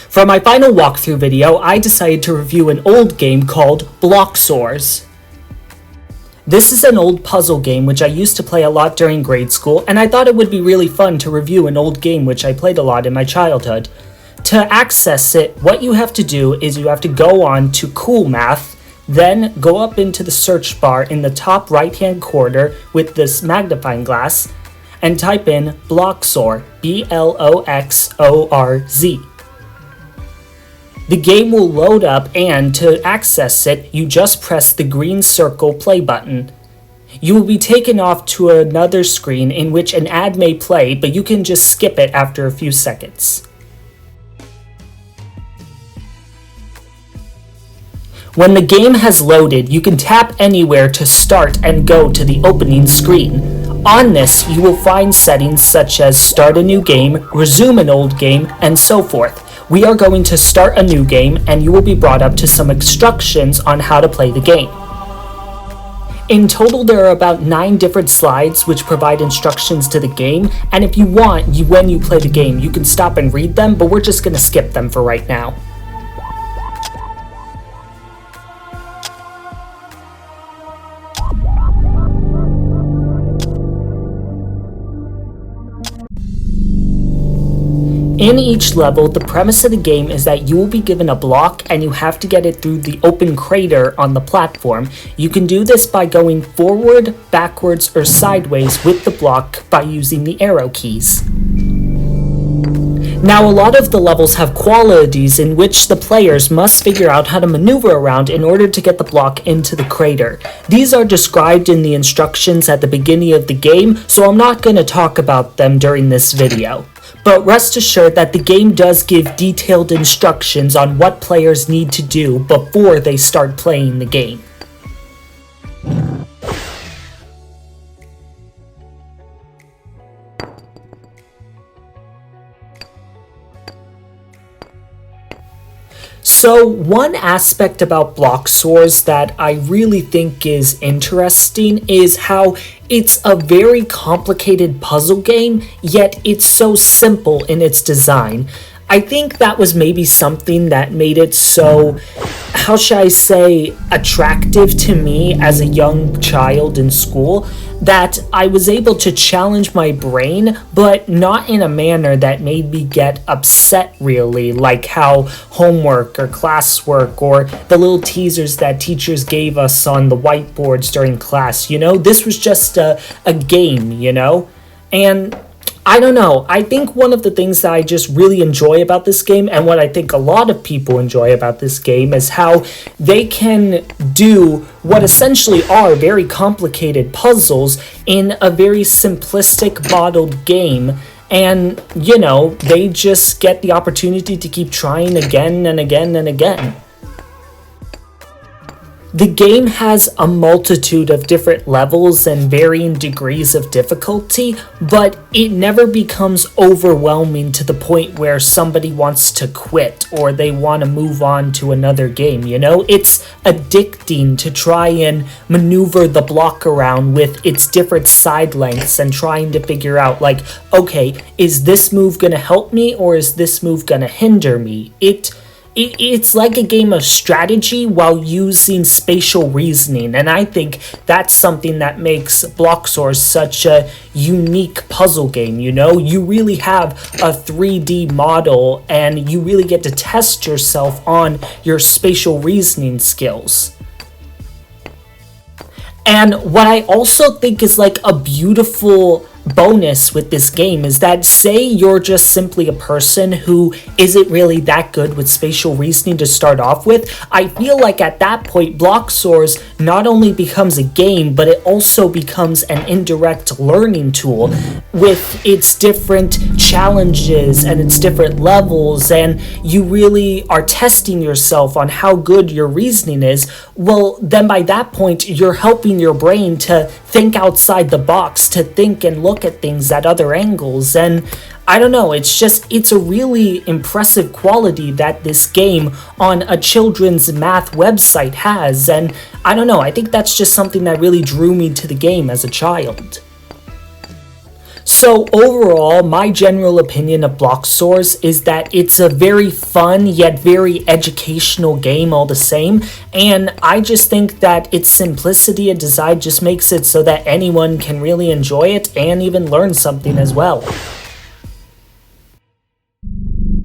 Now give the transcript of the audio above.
For my final walkthrough video, I decided to review an old game called BLOXORZ. This is an old puzzle game which I used to play a lot during grade school, and I thought it would be really fun to review an old game which I played a lot in my childhood. To access it, what you have to do is you have to go on to Cool Math, then go up into the search bar in the top right hand corner with this magnifying glass, and type in BLOXORZ, B-L-O-X-O-R-Z. The game will load up, and to access it, you just press the green circle play button. You will be taken off to another screen in which an ad may play, but you can just skip it after a few seconds. When the game has loaded, you can tap anywhere to start and go to the opening screen. On this, you will find settings such as start a new game, resume an old game, and so forth. We are going to start a new game, and you will be brought up to some instructions on how to play the game. In total, there are about 9 different slides which provide instructions to the game, and if you want, when you play the game, you can stop and read them, but we're just going to skip them for right now. In each level, the premise of the game is that you will be given a block and you have to get it through the open crater on the platform. You can do this by going forward, backwards, or sideways with the block by using the arrow keys. Now, a lot of the levels have qualities in which the players must figure out how to maneuver around in order to get the block into the crater. These are described in the instructions at the beginning of the game, so I'm not going to talk about them during this video. But rest assured that the game does give detailed instructions on what players need to do before they start playing the game. So one aspect about BLOXORZ that I really think is interesting is how it's a very complicated puzzle game, yet it's so simple in its design. I think that was maybe something that made it so, how should I say, attractive to me as a young child in school, that I was able to challenge my brain, but not in a manner that made me get upset really, like how homework or classwork or the little teasers that teachers gave us on the whiteboards during class, you know? This was just a game, you know? And I don't know, I think one of the things that I just really enjoy about this game, and what I think a lot of people enjoy about this game, is how they can do what essentially are very complicated puzzles in a very simplistic modeled game. And, you know, they just get the opportunity to keep trying again and again and again. The game has a multitude of different levels and varying degrees of difficulty, but it never becomes overwhelming to the point where somebody wants to quit or they want to move on to another game, you know? It's addicting to try and maneuver the block around with its different side lengths and trying to figure out, like, okay, is this move gonna help me or is this move gonna hinder me? It's like a game of strategy while using spatial reasoning, and I think that's something that makes BLOXORZ such a unique puzzle game, you know? You really have a 3D model, and you really get to test yourself on your spatial reasoning skills. And what I also think is like a beautiful bonus with this game is that, say you're just simply a person who isn't really that good with spatial reasoning to start off with, I feel like at that point BLOXORZ not only becomes a game, but it also becomes an indirect learning tool with its different challenges and its different levels, and you really are testing yourself on how good your reasoning is. Well, then by that point you're helping your brain to think outside the box, to think and look at things at other angles, and I don't know, it's a really impressive quality that this game on a children's math website has, and I don't know, I think that's just something that really drew me to the game as a child. So overall, my general opinion of BLOXORZ is that it's a very fun yet very educational game all the same, and I just think that its simplicity of design just makes it so that anyone can really enjoy it and even learn something as well.